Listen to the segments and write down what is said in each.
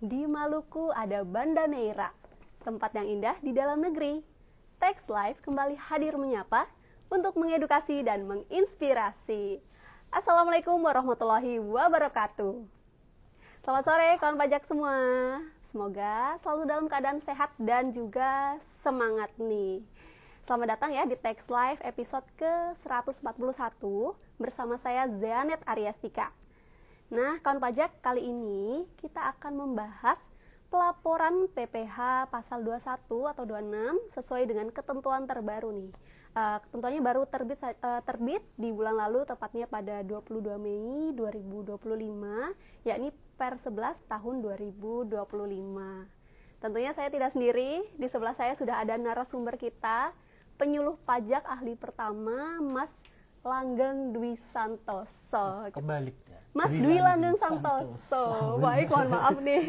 Di Maluku ada Banda Neira, tempat yang indah di dalam negeri. Text Live kembali hadir menyapa untuk mengedukasi dan menginspirasi. Assalamualaikum warahmatullahi wabarakatuh. Selamat sore kawan pajak semua. Semoga selalu dalam keadaan sehat dan juga semangat nih. Selamat datang ya di Text Live episode ke-141 bersama saya Zeanet Aryastika. Nah, kawan pajak, kali ini kita akan membahas pelaporan PPh pasal 21 atau 26 sesuai dengan ketentuan terbaru nih. Ketentuannya baru terbit di bulan lalu, tepatnya pada 22 Mei 2025, yakni per 11 tahun 2025. Tentunya saya tidak sendiri, di sebelah saya sudah ada narasumber kita, penyuluh pajak ahli pertama, Mas Langgeng Dwi Santoso. Kebalik ya. Mas Dwi Langgeng Santoso. Baik, mohon maaf nih.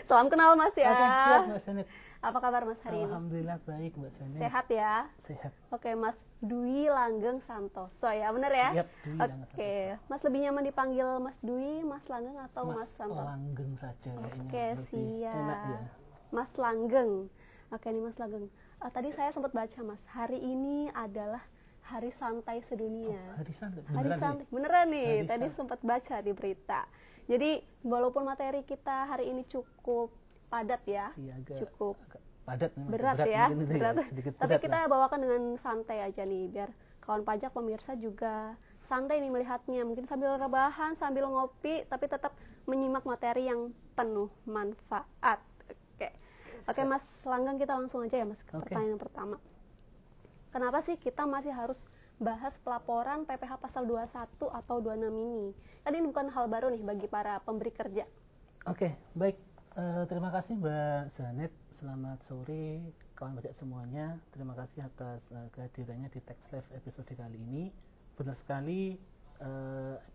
Salam kenal Mas ya. Oke, siap Mbak Sanet. Apa kabar Mas hari ini? Alhamdulillah baik Mbak Sanet. Sehat ya? Sehat. Oke, Mas Dwi Langgeng Santoso ya, benar ya? Siap, Dwi Langgeng Santoso. Oke, Mas lebih nyaman dipanggil Mas Dwi, Mas Langgeng atau Mas Santoso? Langgeng saja kayaknya. Oke, lebih siap. enak ya. Mas Langgeng. Oke nih Mas Langgeng. Tadi saya sempat baca Mas, hari ini adalah Hari Santai Sedunia. Hari santai. Hari Beneran santai, nih? beneran nih. Hari Tadi santai. sempat baca di berita. Jadi walaupun materi kita hari ini cukup padat ya, Iya, agak cukup padat memang. berat ya, mungkin itu berat. sedikit Tapi berat kita lah. bawakan dengan santai aja nih, biar kawan pajak pemirsa juga santai nih melihatnya. Mungkin sambil rebahan, sambil ngopi, tapi tetap menyimak materi yang penuh manfaat. Oke, Mas Langgeng, kita langsung aja ya Mas ke Oke. pertanyaan pertama. Kenapa sih kita masih harus bahas pelaporan PPh pasal 21 atau 26 ini? Tadi ini bukan hal baru nih bagi para pemberi kerja. Oke, baik. Terima kasih Mbak Zanet. Selamat sore kawan pajak semuanya. Terima kasih atas kehadirannya di Text Live episode kali ini. Benar sekali,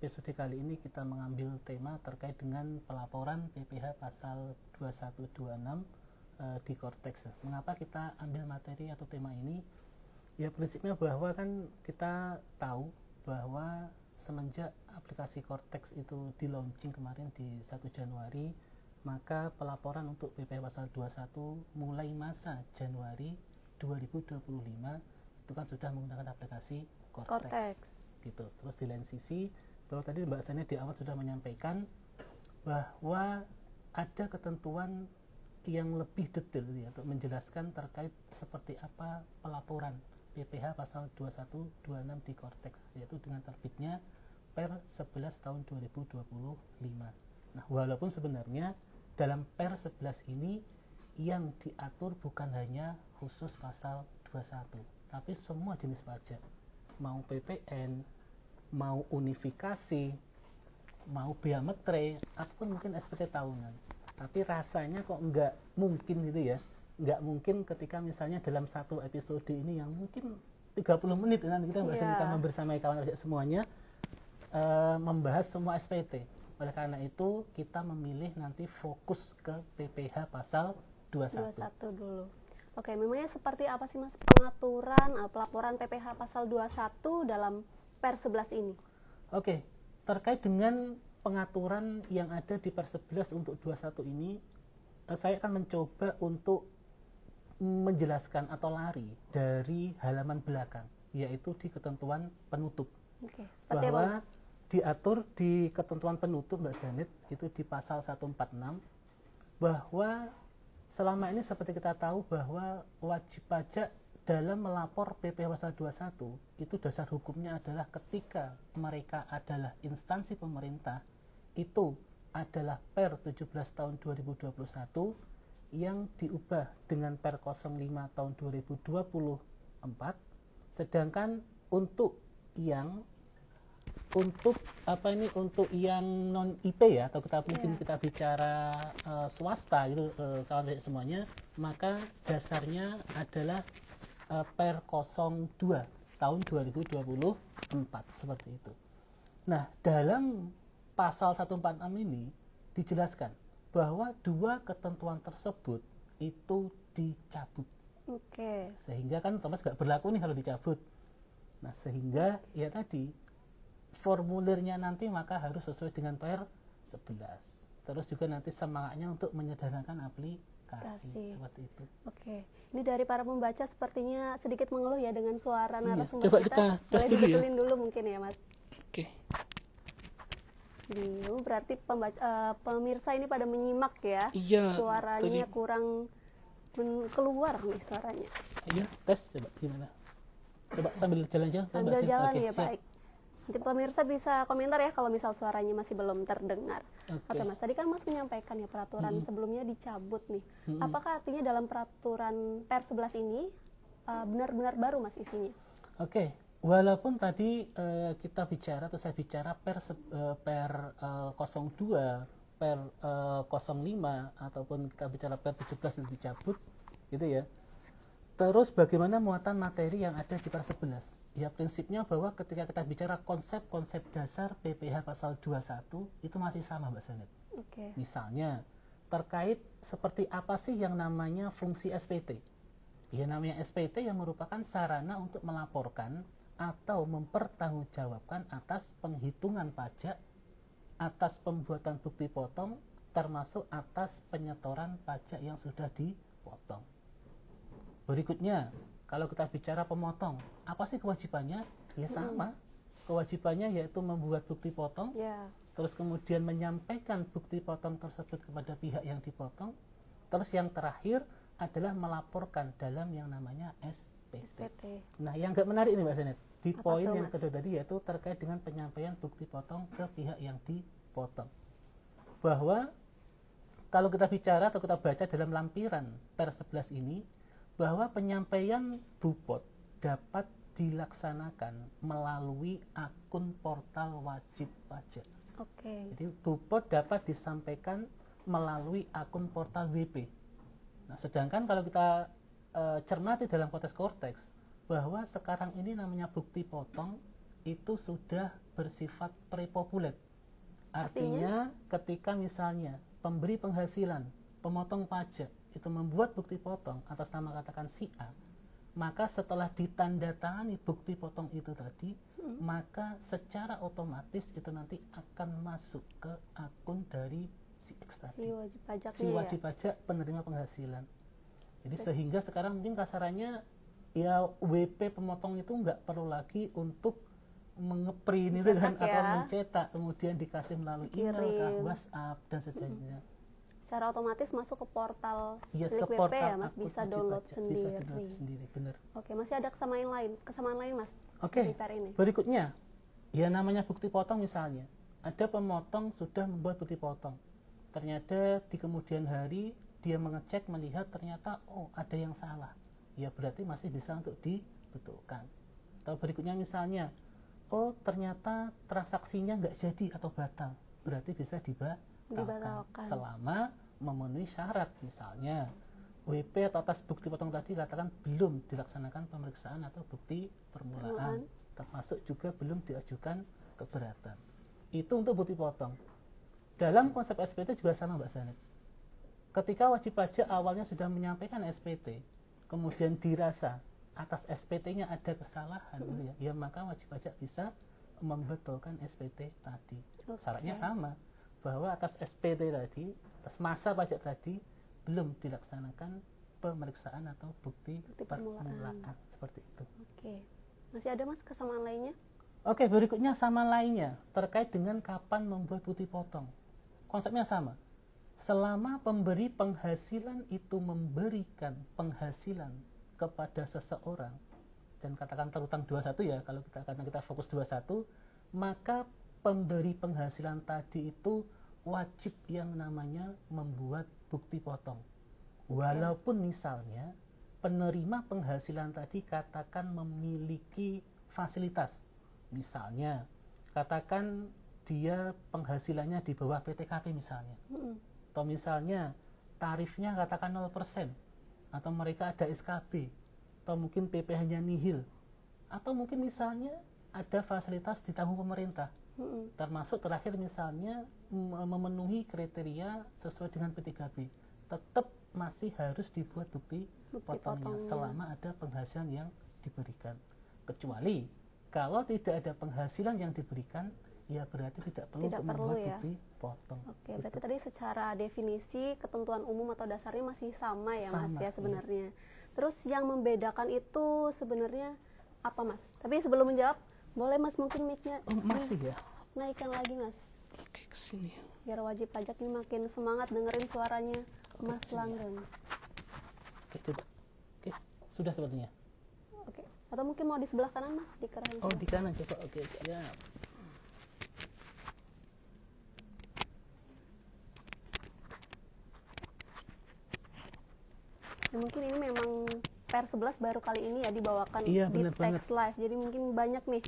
episode kali ini kita mengambil tema terkait dengan pelaporan PPh pasal 2126 di Korteks. Mengapa kita ambil materi atau tema ini? Ya, prinsipnya bahwa kan kita tahu bahwa semenjak aplikasi Korteks itu di launching kemarin di 1 Januari, maka pelaporan untuk PPh pasal 21 mulai masa Januari 2025 itu kan sudah menggunakan aplikasi Korteks. Gitu. Terus di lain sisi, bahwa tadi Mbak Sania di awal sudah menyampaikan bahwa ada ketentuan yang lebih detail ya, untuk menjelaskan terkait seperti apa pelaporan PPh pasal 2126 di Korteks, yaitu dengan terbitnya per 11 tahun 2025. Nah, walaupun sebenarnya dalam per 11 ini yang diatur bukan hanya khusus pasal 21, tapi semua jenis pajak, mau PPN, mau unifikasi, mau bea metre, ataupun mungkin SPT tahunan. Tapi rasanya kok nggak mungkin gitu ya, nggak mungkin ketika misalnya dalam satu episode ini yang mungkin 30 menit nanti kita kita membersamai kawan pajak semuanya membahas semua SPT. Oleh karena itu kita memilih nanti fokus ke PPh pasal 21 dulu. Oke, memangnya seperti apa sih Mas pengaturan pelaporan PPh pasal 21 dalam per 11 ini? Oke, terkait dengan pengaturan yang ada di per 11 untuk 21 ini, saya akan mencoba untuk menjelaskan atau lari dari halaman belakang, yaitu di ketentuan penutup. Oke, bahwa diatur di ketentuan penutup Mbak Zanet itu di pasal 146 bahwa selama ini seperti kita tahu bahwa wajib pajak dalam melapor PPh pasal 21 itu dasar hukumnya adalah ketika mereka adalah instansi pemerintah, itu adalah per 17 tahun 2021 yang diubah dengan per 05 tahun 2024, sedangkan untuk yang non IP ya, atau kita mungkin kita bicara swasta gitu kawan semuanya, maka dasarnya adalah per 02 tahun 2024 seperti itu. Nah, dalam pasal 146 ini dijelaskan bahwa dua ketentuan tersebut itu dicabut. Oke. Sehingga kan otomatis nggak berlaku nih kalau dicabut. Nah, sehingga ya tadi formulirnya nanti maka harus sesuai dengan per 11. terus juga nanti semangatnya untuk menyederhanakan aplikasi seperti itu. Oke, ini dari para pembaca sepertinya sedikit mengeluh ya dengan suara narasumber coba kita. tes Boleh dulu ya. dibetulin dulu mungkin ya Mas. Oke. Berarti pemirsa ini pada menyimak ya. Iya. Suaranya kurang keluar nih suaranya. Iya, tes coba gimana? Coba sambil jalan-jalan. Sambil jalan Oke, ya, siap. baik. Nanti pemirsa bisa komentar ya kalau misal suaranya masih belum terdengar. Oke Mas, tadi kan Mas menyampaikan ya peraturan sebelumnya dicabut nih. Apakah artinya dalam peraturan Per 11 ini benar-benar baru Mas isinya? Oke, walaupun tadi kita bicara atau saya bicara per 02, per 05 ataupun kita bicara per 17 itu dicabut gitu ya. Terus bagaimana muatan materi yang ada di per 11? Ya prinsipnya bahwa ketika kita bicara konsep-konsep dasar PPH pasal 21 itu masih sama Mbak Zanet. Oke. Misalnya terkait seperti apa sih yang namanya fungsi SPT? Ya namanya SPT yang merupakan sarana untuk melaporkan atau mempertanggungjawabkan atas penghitungan pajak, atas pembuatan bukti potong, termasuk atas penyetoran pajak yang sudah dipotong. Berikutnya, kalau kita bicara pemotong, apa sih kewajibannya? Ya sama. Kewajibannya yaitu membuat bukti potong, terus kemudian menyampaikan bukti potong tersebut kepada pihak yang dipotong, terus yang terakhir adalah melaporkan dalam yang namanya SPT. Nah, yang nggak menarik ini Mbak Zanet, di poin yang kedua tadi yaitu terkait dengan penyampaian bukti potong ke pihak yang dipotong. Bahwa kalau kita bicara atau kita baca dalam lampiran per 11 ini, bahwa penyampaian BUPOT dapat dilaksanakan melalui akun portal wajib pajak. Jadi BUPOT dapat disampaikan melalui akun portal WP. Nah, sedangkan kalau kita cermati dalam konteks Korteks, bahwa sekarang ini namanya bukti potong itu sudah bersifat prepopuler. Artinya ketika misalnya pemberi penghasilan, pemotong pajak itu membuat bukti potong atas nama katakan si A, maka setelah ditandatangani bukti potong itu tadi, maka secara otomatis itu nanti akan masuk ke akun dari si X tadi, si wajib pajak penerima penghasilan. Jadi sehingga sekarang mungkin kasarannya ya WP pemotong itu nggak perlu lagi untuk mengeprint itu kan, atau mencetak kemudian dikasih melalui email, WhatsApp dan sebagainya. Secara otomatis masuk ke portal ke WP portal ya Mas, bisa download sendiri. Bisa download sendiri, benar. Oke, masih ada kesamaan lain Mas? Oke, berikutnya, ya namanya bukti potong misalnya, ada pemotong sudah membuat bukti potong, ternyata di kemudian hari dia mengecek melihat ternyata ada yang salah, ya berarti masih bisa untuk dibetulkan. Atau berikutnya misalnya, ternyata transaksinya nggak jadi atau batal, berarti bisa dibatalkan selama memenuhi syarat, misalnya WP atau atas bukti potong tadi katakan belum dilaksanakan pemeriksaan atau bukti permulaan, termasuk juga belum diajukan keberatan. Itu untuk bukti potong. Dalam konsep SPT juga sama Mbak Zanet. Ketika wajib pajak awalnya sudah menyampaikan SPT, kemudian dirasa atas SPT-nya ada kesalahan, ya maka wajib pajak bisa membetulkan SPT tadi. Syaratnya sama, bahwa atas SPT tadi, atas masa pajak tadi belum dilaksanakan pemeriksaan atau bukti permulaan. Seperti itu. Masih ada Mas kesamaan lainnya? Berikutnya sama lainnya terkait dengan kapan membuat bukti potong. Konsepnya sama. Selama pemberi penghasilan itu memberikan penghasilan kepada seseorang, dan katakan terutang 21 ya, karena kita fokus 21, maka pemberi penghasilan tadi itu wajib yang namanya membuat bukti potong. Walaupun misalnya penerima penghasilan tadi katakan memiliki fasilitas, misalnya katakan dia penghasilannya di bawah PTKP misalnya, atau misalnya tarifnya katakan 0%, atau mereka ada SKB, atau mungkin PPh-nya nihil, atau mungkin misalnya ada fasilitas ditanggung pemerintah, termasuk terakhir misalnya memenuhi kriteria sesuai dengan P3B, tetap masih harus dibuat bukti potongnya selama ada penghasilan yang diberikan. Kecuali kalau tidak ada penghasilan yang diberikan, ya berarti tidak perlu Tidak untuk perlu membuat ya. bukti potong. Oke, berarti tadi secara definisi ketentuan umum atau dasarnya masih sama ya Mas Sama, ya iya. sebenarnya. Terus yang membedakan itu sebenarnya apa Mas? Tapi sebelum menjawab, boleh Mas mungkin mic-nya Oh, masih ya? naikkan lagi Mas. Oke, kesini. Biar wajib pajak ini makin semangat dengerin suaranya Mas kesini ya. Langgeng. Oke, coba. Oke, sudah sepertinya. Oke. Atau mungkin mau di sebelah kanan Mas, di kanan. Oh, di kanan coba. Oke, siap. Ya, mungkin ini memang PR11 baru kali ini ya dibawakan Iya, di benar banget. Text Live. Jadi mungkin banyak nih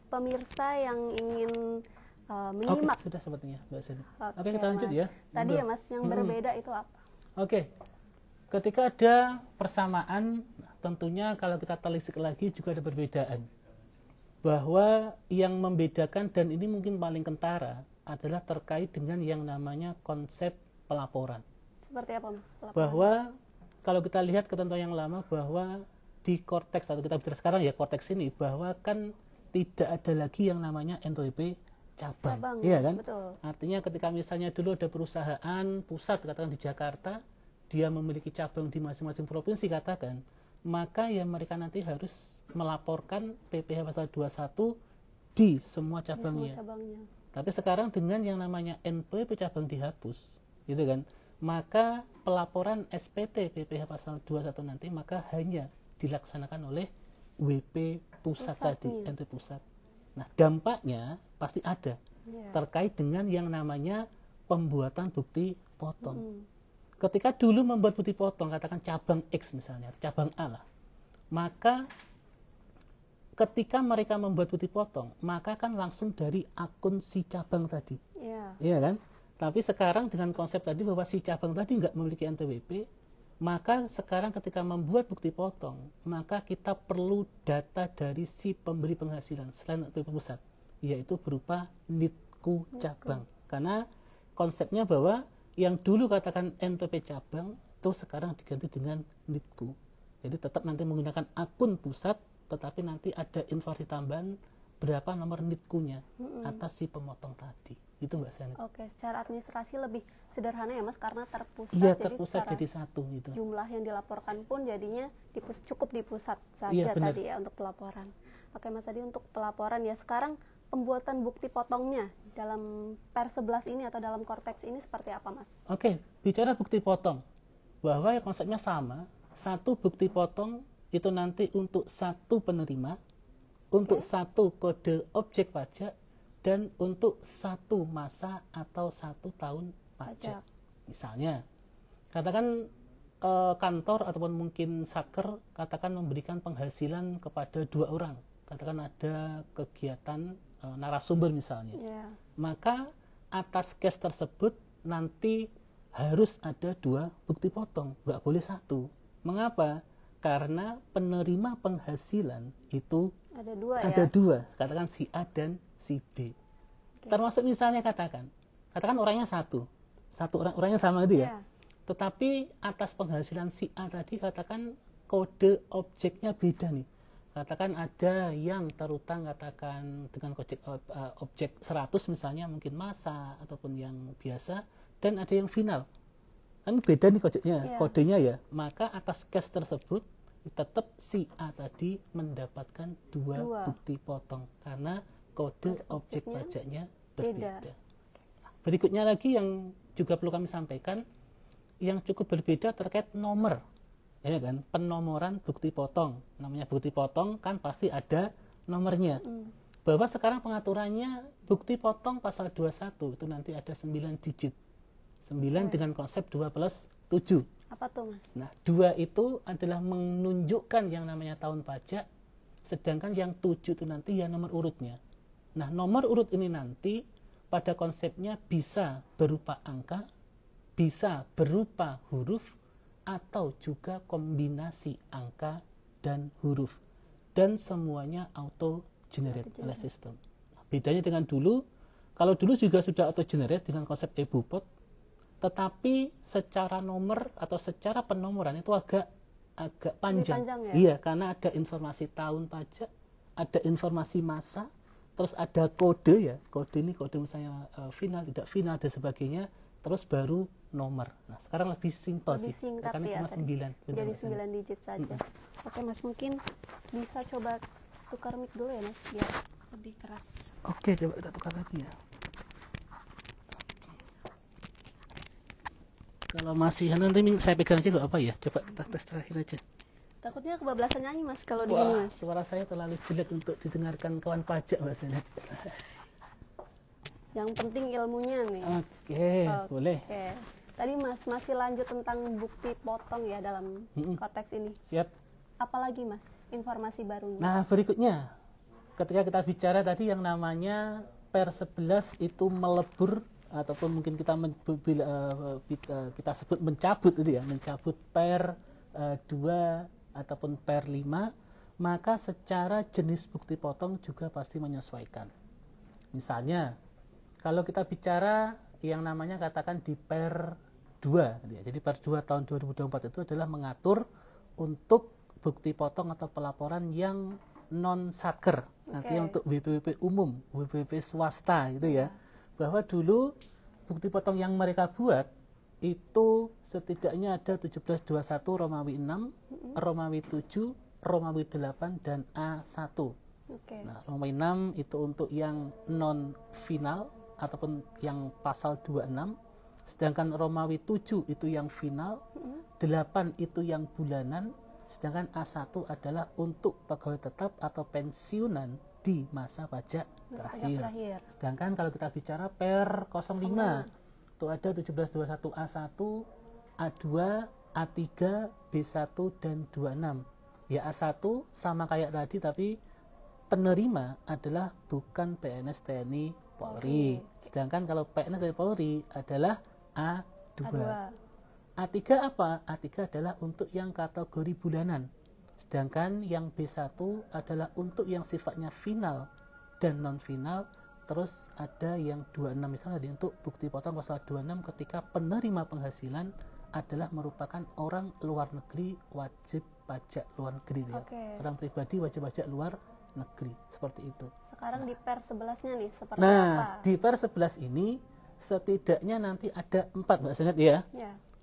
pemirsa yang ingin Oke, menyimak. sudah sepertinya, Mbak Seni. Oke, Oke, kita lanjut Mas. ya. Tadi Monggo. ya Mas, yang berbeda itu apa? Oke, ketika ada persamaan, tentunya kalau kita telisik lagi juga ada perbedaan. Bahwa yang membedakan, dan ini mungkin paling kentara, adalah terkait dengan yang namanya konsep pelaporan. Seperti apa Mas? Pelaporan? Bahwa kalau kita lihat ketentuan yang lama, bahwa di korteks, atau kita bicara sekarang ya korteks ini, bahwa kan tidak ada lagi yang namanya NPWP cabang. Iya kan? Betul. Artinya ketika misalnya dulu ada perusahaan pusat, katakan di Jakarta, dia memiliki cabang di masing-masing provinsi katakan, maka ya mereka nanti harus melaporkan PPh pasal 21 di semua Di cabangnya. semua cabangnya. Tapi sekarang dengan yang namanya NPWP cabang dihapus, gitu kan, maka pelaporan SPT PPh pasal 21 nanti maka hanya dilaksanakan oleh WP pusat tadi, Pusatnya. NP pusat. Nah, dampaknya pasti ada Iya. terkait dengan yang namanya pembuatan bukti potong. Mm. Ketika dulu membuat bukti potong, katakan cabang X misalnya, cabang A lah, maka ketika mereka membuat bukti potong, maka kan langsung dari akun si cabang tadi. Iya. Iya kan? Tapi sekarang dengan konsep tadi bahwa si cabang tadi nggak memiliki NPWP, maka sekarang ketika membuat bukti potong, maka kita perlu data dari si pemberi penghasilan selain NPWP pusat, yaitu berupa NITKU cabang. Karena konsepnya bahwa yang dulu katakan NPWP cabang, itu sekarang diganti dengan NITKU. Jadi tetap nanti menggunakan akun pusat, tetapi nanti ada informasi tambahan berapa nomor NITKU-nya atas si pemotong tadi. Itu Mbak Sani. Oke, secara administrasi lebih sederhana ya Mas, karena terpusat. Iya, jadi terpusat secara jadi satu gitu. jumlah yang dilaporkan pun jadinya cukup di pusat saja Iya, benar. tadi ya untuk pelaporan. Oke Mas, tadi untuk pelaporan ya, sekarang pembuatan bukti potongnya dalam PR11 ini atau dalam korteks ini seperti apa Mas? Oke, bicara bukti potong, bahwa ya konsepnya sama, satu bukti potong itu nanti untuk satu penerima, untuk satu kode objek pajak, dan untuk satu masa atau 1 tahun pajak. Pajak. Misalnya, katakan kantor ataupun mungkin satker, katakan memberikan penghasilan kepada 2 orang, katakan ada kegiatan narasumber misalnya. Iya. Maka atas case tersebut nanti harus ada 2 bukti potong, nggak boleh 1. Mengapa? Karena penerima penghasilan itu Ada 2 ya. ada 2, katakan si A dan si B. Termasuk misalnya katakan orangnya satu orangnya sama gitu ya. Iya. Tetapi atas penghasilan si A tadi katakan kode objeknya beda nih. Katakan ada yang terutang katakan dengan objek 100 misalnya, mungkin masa ataupun yang biasa, dan ada yang final. Kan beda nih kodenya ya. Maka atas case tersebut tetap si A tadi mendapatkan 2 bukti potong karena kode objek pajaknya berbeda. Berikutnya lagi yang juga perlu kami sampaikan, yang cukup berbeda terkait nomor. Ya kan, penomoran bukti potong. Namanya bukti potong kan pasti ada nomornya. Bahwa sekarang pengaturannya bukti potong pasal 21 itu nanti ada 9 digit. 9 dengan konsep 2 plus 7. Apa tuh Mas? Nah, 2 itu adalah menunjukkan yang namanya tahun pajak, sedangkan yang 7 itu nanti ya nomor urutnya. Nah, nomor urut ini nanti pada konsepnya bisa berupa angka, bisa berupa huruf, atau juga kombinasi angka dan huruf. Dan semuanya auto generate oleh sistem. Nah, bedanya dengan dulu, kalau dulu juga sudah auto generate dengan konsep e-bupot, tetapi secara nomor atau secara penomoran itu agak panjang. Panjang ya? Iya, karena ada informasi tahun pajak, ada informasi masa, terus ada kode ya, kode ini kode misalnya final, tidak final dan sebagainya, terus baru nomor. Nah sekarang lebih simpel Lebih sih, singkat karena ya cuma tadi. 9. Benar, Jadi Mbak Sana. 9 digit saja. Oke Mas, mungkin bisa coba tukar mic dulu ya Mas, biar lebih keras. Oke, coba kita tukar lagi ya. Kalau masih nanti saya pegang aja nggak apa ya, coba kita tes terakhir aja. Takutnya kebablasan nyanyi Mas kalau di sini Wah, Mas. suara saya terlalu jelek untuk didengarkan kawan pajak Mbak Sana. Yang penting ilmunya nih. Oke, boleh. Oke. Tadi Mas masih lanjut tentang bukti potong ya dalam konteks ini. Siap. Apalagi Mas informasi barunya? Nah, berikutnya ketika kita bicara tadi yang namanya per 11 itu melebur ataupun mungkin kita kita sebut mencabut itu ya, mencabut per 2 ataupun per 5, maka secara jenis bukti potong juga pasti menyesuaikan. Misalnya kalau kita bicara yang namanya katakan di per 2 ya, jadi per 2 tahun 2024 itu adalah mengatur untuk bukti potong atau pelaporan yang non satker, artinya untuk WPWP umum, WPWP swasta gitu ya. Bahwa dulu bukti potong yang mereka buat itu setidaknya ada 1721 Romawi 6, Romawi 7, Romawi 8 dan A1. Nah, Romawi 6 itu untuk yang non final ataupun yang pasal 26, sedangkan Romawi 7 itu yang final, 8 itu yang bulanan, sedangkan A1 adalah untuk pegawai tetap atau pensiunan di masa pajak terakhir. Sedangkan kalau kita bicara per 05 itu ada 1721 A1, A2, A3, B1 dan 26. Ya A1 sama kayak tadi tapi penerima adalah bukan PNS TNI Polri. Sedangkan kalau PNS TNI Polri adalah A2. A3 apa? A3 adalah untuk yang kategori bulanan. Sedangkan yang B1 adalah untuk yang sifatnya final dan non final. Terus ada yang 26 misalnya untuk bukti potong pasal 26 ketika penerima penghasilan adalah merupakan orang luar negeri wajib pajak luar negeri ya. Orang pribadi wajib pajak luar negeri, seperti itu. Sekarang di per 11-nya nih seperti apa? Di per 11 ini setidaknya nanti ada 4 Mbak Sanet ya.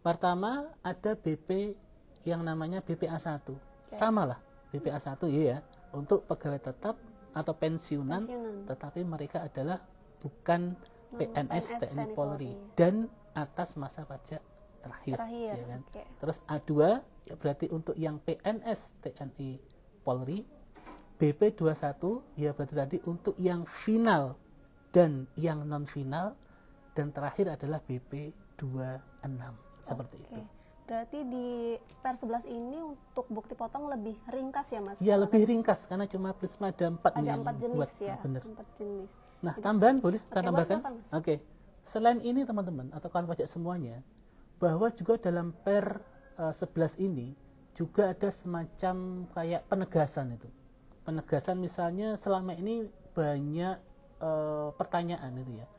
Pertama ada BP yang namanya BPA1. Sama lah BPA1 ya, untuk pegawai tetap atau pensiunan, tetapi mereka adalah bukan PNS TNI Polri dan atas masa pajak terakhir ya kan? Terus A2 ya berarti untuk yang PNS TNI Polri, BP21 ya berarti tadi untuk yang final dan yang non final, dan terakhir adalah BP26 seperti itu. Berarti di per 11 ini untuk bukti potong lebih ringkas ya Mas? Ya lebih ringkas karena cuma prisma ada 4 ada 4 jenis buat, ya? Bener. 4 jenis. Nah tambahan boleh saya tambahkan? Oke. Selain ini teman-teman atau kawan pajak semuanya, bahwa juga dalam per 11 ini juga ada semacam kayak penegasan itu. Penegasan misalnya selama ini banyak pertanyaan itu ya.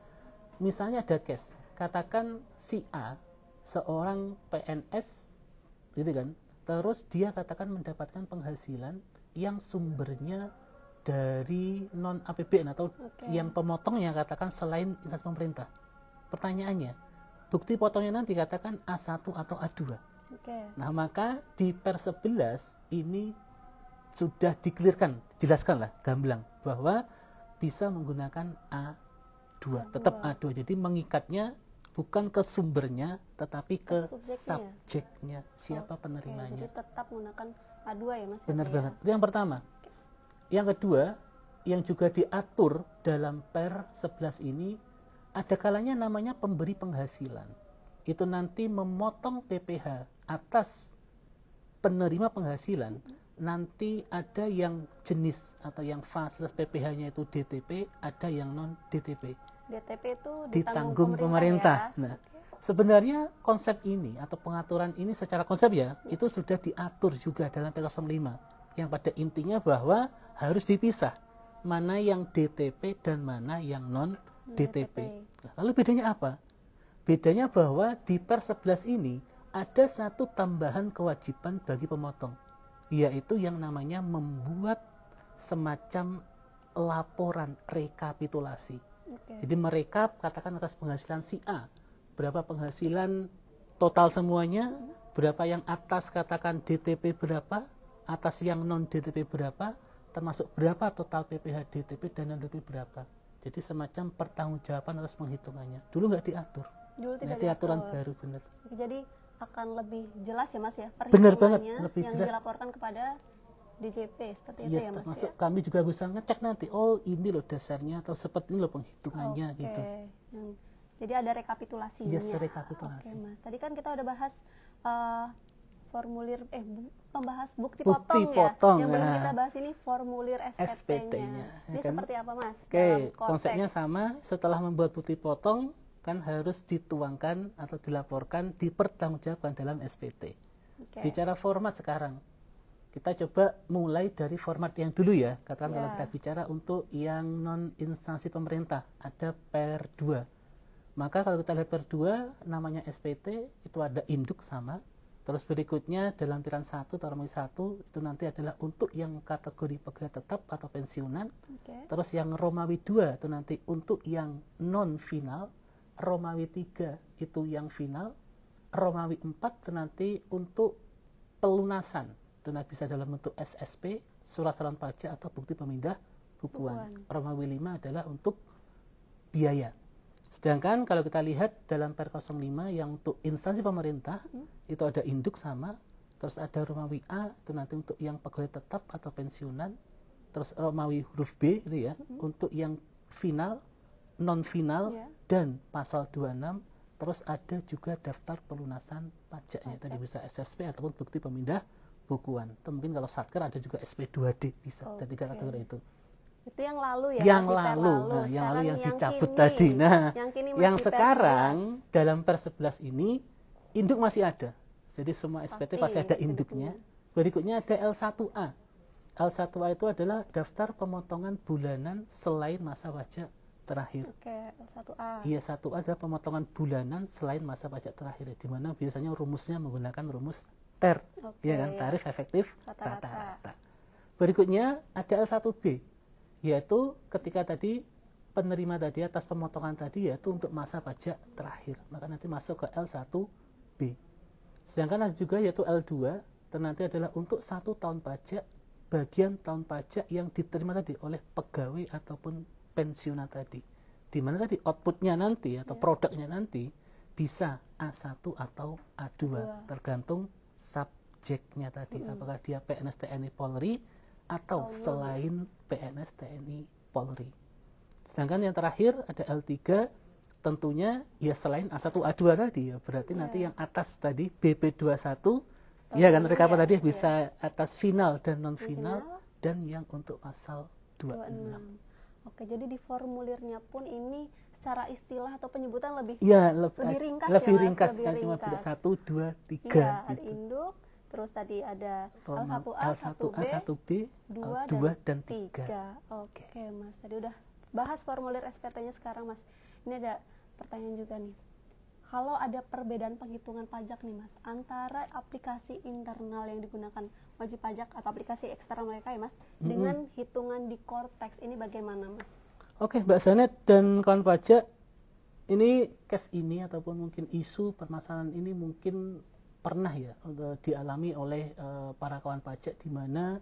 Misalnya ada case, katakan si A seorang PNS gitu kan, terus dia katakan mendapatkan penghasilan yang sumbernya dari non APBN atau yang pemotongnya katakan selain instansi pemerintah. Pertanyaannya, bukti potongnya nanti katakan A1 atau A2. Nah maka di per 11 ini sudah dikelirkan, jelaskan lah gamblang bahwa bisa menggunakan A2, tetap A2. Jadi mengikatnya bukan ke sumbernya tetapi ke subjeknya, siapa penerimanya. Jadi tetap menggunakan A2 ya Mas? Benar banget. Itu yang pertama. Yang kedua, yang juga diatur dalam per 11 ini, ada kalanya namanya pemberi penghasilan. Itu nanti memotong PPh atas penerima penghasilan. Nanti ada yang jenis atau yang fasilitas PPh-nya itu DTP, ada yang non DTP. DTP itu ditanggung pemerintah. Ya? Nah, sebenarnya konsep ini atau pengaturan ini secara konsep ya, itu sudah diatur juga dalam P05 yang pada intinya bahwa harus dipisah mana yang DTP dan mana yang non DTP. Nah, lalu bedanya apa? Bedanya bahwa di per 11 ini ada satu tambahan kewajiban bagi pemotong, yaitu yang namanya membuat semacam laporan rekapitulasi. Oke. Jadi merekap katakan atas penghasilan si A, berapa penghasilan total semuanya, berapa yang atas katakan DTP berapa, atas yang non DTP berapa, termasuk berapa total PPh DTP dan non DTP berapa. Jadi semacam pertanggungjawaban atas penghitungannya. Dulu nggak diatur. Dulu tidak Nanti aturan diatur. baru benar. Jadi akan lebih jelas ya Mas ya Benar banget, perhitungannya lebih yang jelas. dilaporkan kepada DJP seperti itu Yes, ya Mas termasuk ya. kami juga bisa ngecek nanti, oh ini loh dasarnya atau seperti ini loh penghitungannya Oke. gitu. Jadi ada rekapitulasinya. Yes, rekapitulasi. Oke Mas. Tadi kan kita udah bahas formulir pembahas bukti, Bukti potong potong, ya. Yang belum nah. kita bahas ini formulir SPT-nya. SPT-nya, ya Ini kan? seperti apa Mas? Oke, Dalam konteks? konsepnya sama. Setelah membuat bukti potong, kan harus dituangkan atau dilaporkan, dipertanggungjawabkan dalam SPT. Oke. Bicara format sekarang, kita coba mulai dari format yang dulu ya. Katakan kalau Ya. kita bicara untuk yang non instansi pemerintah, ada PR2. Maka kalau kita lihat PR2, namanya SPT, itu ada induk sama. Terus berikutnya dalam lampiran 1 atau Romawi 1 itu nanti adalah untuk yang kategori pegawai tetap atau pensiunan. Oke. Terus yang Romawi 2 itu nanti untuk yang non final, Romawi 3 itu yang final, Romawi 4 itu nanti untuk pelunasan. Itu nanti bisa dalam bentuk SSP, surat saran pajak atau bukti pemindah bukuan. Romawi 5 adalah untuk biaya. Sedangkan kalau kita lihat dalam Per 05 yang untuk instansi pemerintah itu ada induk sama, terus ada Romawi A itu nanti untuk yang pegawai tetap atau pensiunan, terus Romawi huruf B itu ya untuk yang final, non final Ya. dan pasal 26, terus ada juga daftar pelunasan pajaknya tadi bisa SSP ataupun bukti pemindah bukuan. Atau mungkin kalau Satker ada juga SP2D bisa dari tiga kategori itu. Itu yang lalu ya. Yang Mas, di lalu, Per nah, yang lalu yang dicabut kini. tadi. Nah, yang kini yang masih Per sekarang dalam Per 11 ini induk masih ada. Jadi semua SPT Pasti pasti ada induknya. Berikutnya ada L1A. L1A itu adalah daftar pemotongan bulanan selain masa pajak terakhir. 11. Oke, L1A. Iya, 1A adalah pemotongan bulanan selain masa pajak terakhir, di mana biasanya rumusnya menggunakan rumus TER, Oke, ya kan, ya. tarif efektif Rata-rata. rata-rata. Berikutnya ada L1B, yaitu ketika tadi penerima tadi atas pemotongan tadi yaitu untuk masa pajak terakhir, maka nanti masuk ke L1B. Sedangkan ada juga yaitu L2, itu nanti adalah untuk 1 tahun pajak, bagian tahun pajak yang diterima tadi oleh pegawai ataupun pensiunan tadi, di mana tadi outputnya nanti atau produknya nanti bisa A1 atau A2 tergantung subjeknya tadi, apakah dia PNS TNI Polri atau selain PNS TNI Polri. Sedangkan yang terakhir ada L3, tentunya ya selain A1 A2 tadi ya, berarti nanti yang atas tadi BP21 ya kan rekap tadi bisa atas final dan non final dan yang untuk pasal 26. Oke, jadi di formulirnya pun ini secara istilah atau penyebutan lebih Ya, lebih ringkas lebih ya, Mas, ringkas lebih kan cuma ringkas. beda 1 2 3 Iya, ada gitu. induk, terus tadi ada L1A, L1A, 1B, 1B, 2 dan 3. 3. Oke, Mas. Tadi udah bahas formulir SPT-nya, sekarang Mas. Ini ada pertanyaan juga nih. Kalau ada perbedaan penghitungan pajak nih Mas, antara aplikasi internal yang digunakan wajib pajak atau aplikasi eksternal mereka ya Mas, dengan hitungan di Cortex, ini bagaimana Mas? Oke, Mbak Zanet dan kawan pajak, ini case ini ataupun mungkin isu permasalahan ini mungkin pernah ya dialami oleh para kawan pajak, di mana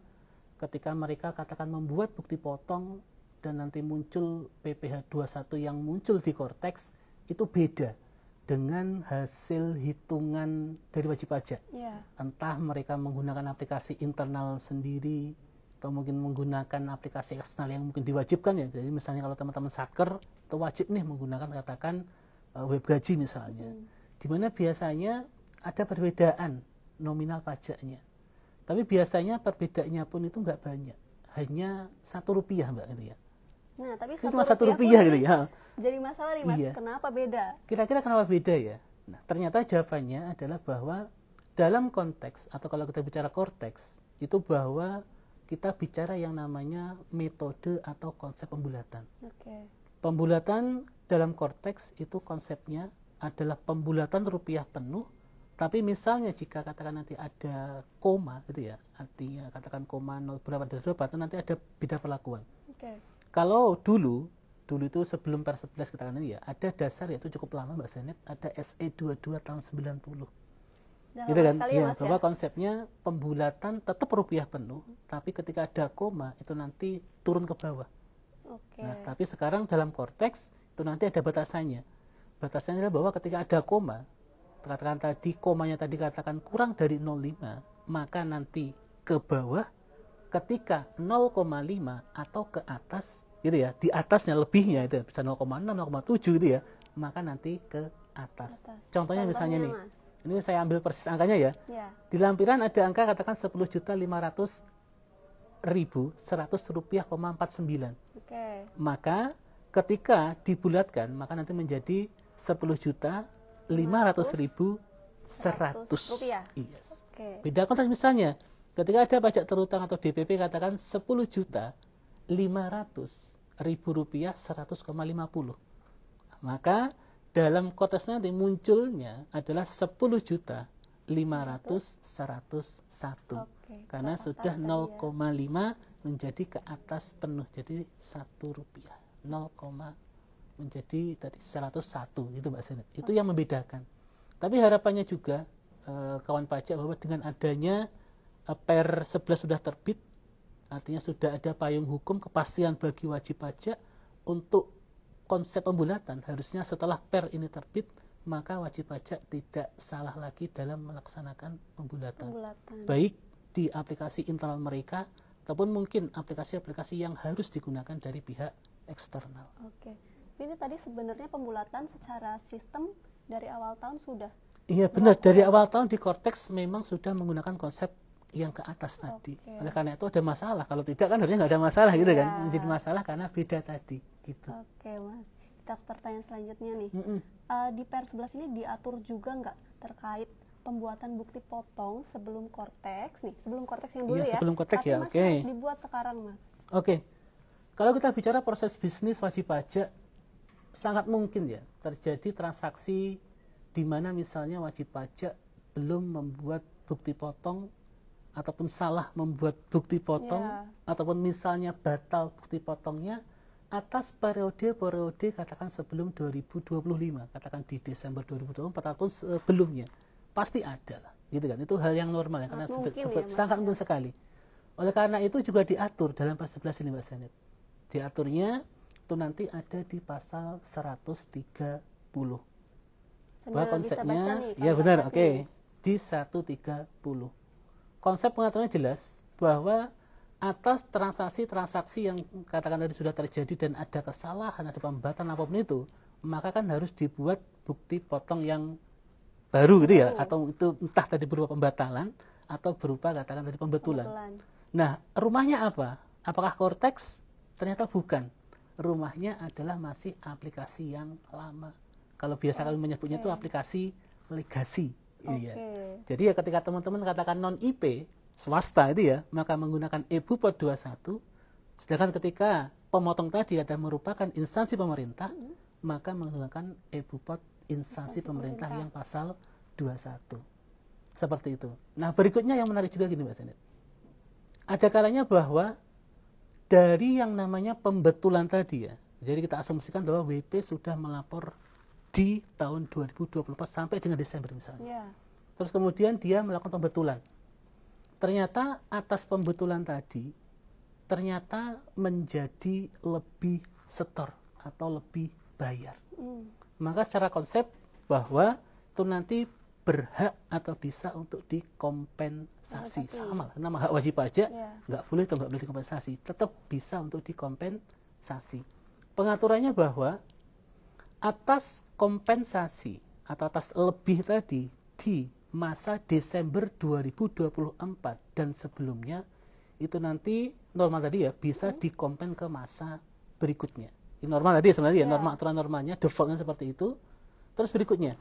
ketika mereka katakan membuat bukti potong dan nanti muncul PPh 21 yang muncul di Cortex itu beda dengan hasil hitungan dari wajib pajak. Iya. Entah mereka menggunakan aplikasi internal sendiri atau mungkin menggunakan aplikasi eksternal yang mungkin diwajibkan ya. Jadi misalnya kalau teman-teman Satker itu wajib nih menggunakan katakan web gaji misalnya. Di mana biasanya ada perbedaan nominal pajaknya. Tapi biasanya perbedaannya pun itu nggak banyak. Hanya Rp1 Mbak gitu ya. Nah, tapi Itu cuma Rp1 pun gitu ya. jadi masalah nih Mas, Iya. kenapa beda? Kira-kira kenapa beda ya? Nah, ternyata jawabannya adalah bahwa dalam konteks atau kalau kita bicara Cortex itu bahwa kita bicara yang namanya metode atau konsep pembulatan. Oke. Pembulatan dalam Cortex itu konsepnya adalah pembulatan rupiah penuh, tapi misalnya jika katakan nanti ada koma gitu ya, artinya katakan koma 0 berapa dan berapa, itu nanti ada beda perlakuan. Oke. Kalau dulu itu sebelum per 11 kita kan ini ya, ada dasar yaitu cukup lama Mbak Zanet, ada SE 22 tahun 90. Gitu kan? Ya, bahwa konsepnya pembulatan tetap rupiah penuh, tapi ketika ada koma itu nanti turun ke bawah. Nah, tapi sekarang dalam Cortex itu nanti ada batasannya. Batasannya adalah bahwa ketika ada koma, katakan tadi komanya tadi katakan kurang dari 0,5, maka nanti ke bawah. Ketika 0,5 atau ke atas gitu ya, di atasnya lebihnya itu bisa 0,6, 0,7 gitu ya, maka nanti ke atas. Contohnya misalnya nih, ini saya ambil persis angkanya ya. Di lampiran ada angka katakan 10.500.100 rupiah,49. Maka ketika dibulatkan maka nanti menjadi 10.500.100 rupiah. Yes. Beda konteks misalnya, ketika ada pajak terutang atau DPP katakan 10.500.000 rupiah 100,50. Maka dalam konteks nanti munculnya adalah 10.500.101. Karena sudah 0,5 menjadi ke atas penuh, jadi 1 rupiah. 0, menjadi tadi 101 itu Mbak Zanet. Itu yang membedakan. Tapi harapannya juga kawan pajak bahwa dengan adanya per 11 sudah terbit, artinya sudah ada payung hukum kepastian bagi wajib pajak untuk konsep pembulatan. Harusnya setelah per ini terbit, maka wajib pajak tidak salah lagi dalam melaksanakan pembulatan. Baik di aplikasi internal mereka ataupun mungkin aplikasi-aplikasi yang harus digunakan dari pihak eksternal. Ini tadi sebenarnya pembulatan secara sistem dari awal tahun sudah. Iya benar, dari awal tahun di Cortex memang sudah menggunakan konsep yang ke atas tadi. Oleh karena itu ada masalah. Kalau tidak kan harusnya nggak ada masalah gitu kan. Menjadi masalah karena beda tadi gitu. Mas. Kita ke pertanyaan selanjutnya nih. Di per 11 ini diatur juga nggak terkait pembuatan bukti potong sebelum Cortex nih, sebelum Cortex yang dulu ya. Sebelum Cortex ya, Mas harus dibuat sekarang Mas. Kalau kita bicara proses bisnis wajib pajak, sangat mungkin ya terjadi transaksi di mana misalnya wajib pajak belum membuat bukti potong ataupun salah membuat bukti potong ataupun misalnya batal bukti potongnya atas periode katakan sebelum 2025, katakan di Desember 2024 ataupun sebelumnya, pasti ada lah gitu kan. Itu hal yang normal ya, karena sangat mungkin sekali. Oleh karena itu juga diatur dalam pasal 11 ini Mbak Zanet. Diaturnya itu nanti ada di pasal 130. Bahwa konsepnya ya benar, di 130. Konsep pengaturannya jelas bahwa atas transaksi-transaksi yang katakan tadi sudah terjadi dan ada kesalahan, ada pembatalan apapun itu, maka kan harus dibuat bukti potong yang baru gitu ya, atau itu entah tadi berupa pembatalan atau berupa katakan tadi pembetulan. Nah, rumahnya apa? Apakah Cortex? Ternyata bukan. Rumahnya adalah masih aplikasi yang lama. Kalau biasa kami menyebutnya itu aplikasi legasi. Iya. Jadi ya ketika teman-teman katakan non-IP, swasta itu ya, maka menggunakan e-Bupot 21. Sedangkan ketika pemotong tadi ada merupakan instansi pemerintah, maka menggunakan e-Bupot instansi pemerintah yang pasal 21. Seperti itu. Nah, berikutnya yang menarik juga gini Mbak Zanet. Ada kalanya bahwa dari yang namanya pembetulan tadi ya, jadi kita asumsikan bahwa WP sudah melapor di tahun 2024 sampai dengan Desember misalnya. Terus kemudian dia melakukan pembetulan. Ternyata atas pembetulan tadi, ternyata menjadi lebih setor atau lebih bayar. Maka secara konsep bahwa itu nanti berhak atau bisa untuk dikompensasi. Sama lah, nama hak wajib pajak, nggak boleh atau nggak boleh dikompensasi, tetap bisa untuk dikompensasi. Pengaturannya bahwa atas kompensasi atau atas lebih tadi di masa Desember 2024 dan sebelumnya itu nanti normal tadi ya bisa dikompen ke masa berikutnya. Ini normal tadi sebenarnya ya, norma aturan normalnya defaultnya seperti itu. Terus berikutnya,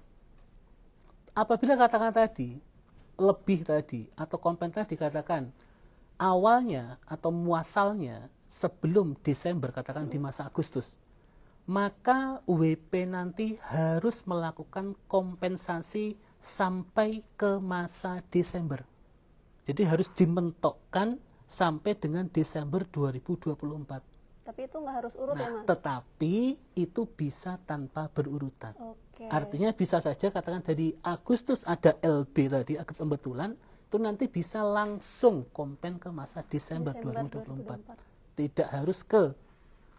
apabila katakan tadi lebih tadi atau kompen tadi katakan awalnya atau muasalnya sebelum Desember katakan di masa Agustus, maka WP nanti harus melakukan kompensasi sampai ke masa Desember. Jadi harus dimentokkan sampai dengan Desember 2024. Tapi itu nggak harus urut ya, Nah, Mas? tetapi itu bisa tanpa berurutan. Oke. Artinya bisa saja katakan dari Agustus ada LB tadi, agak pembetulan, itu nanti bisa langsung kompen ke masa Desember 2024. Tidak harus ke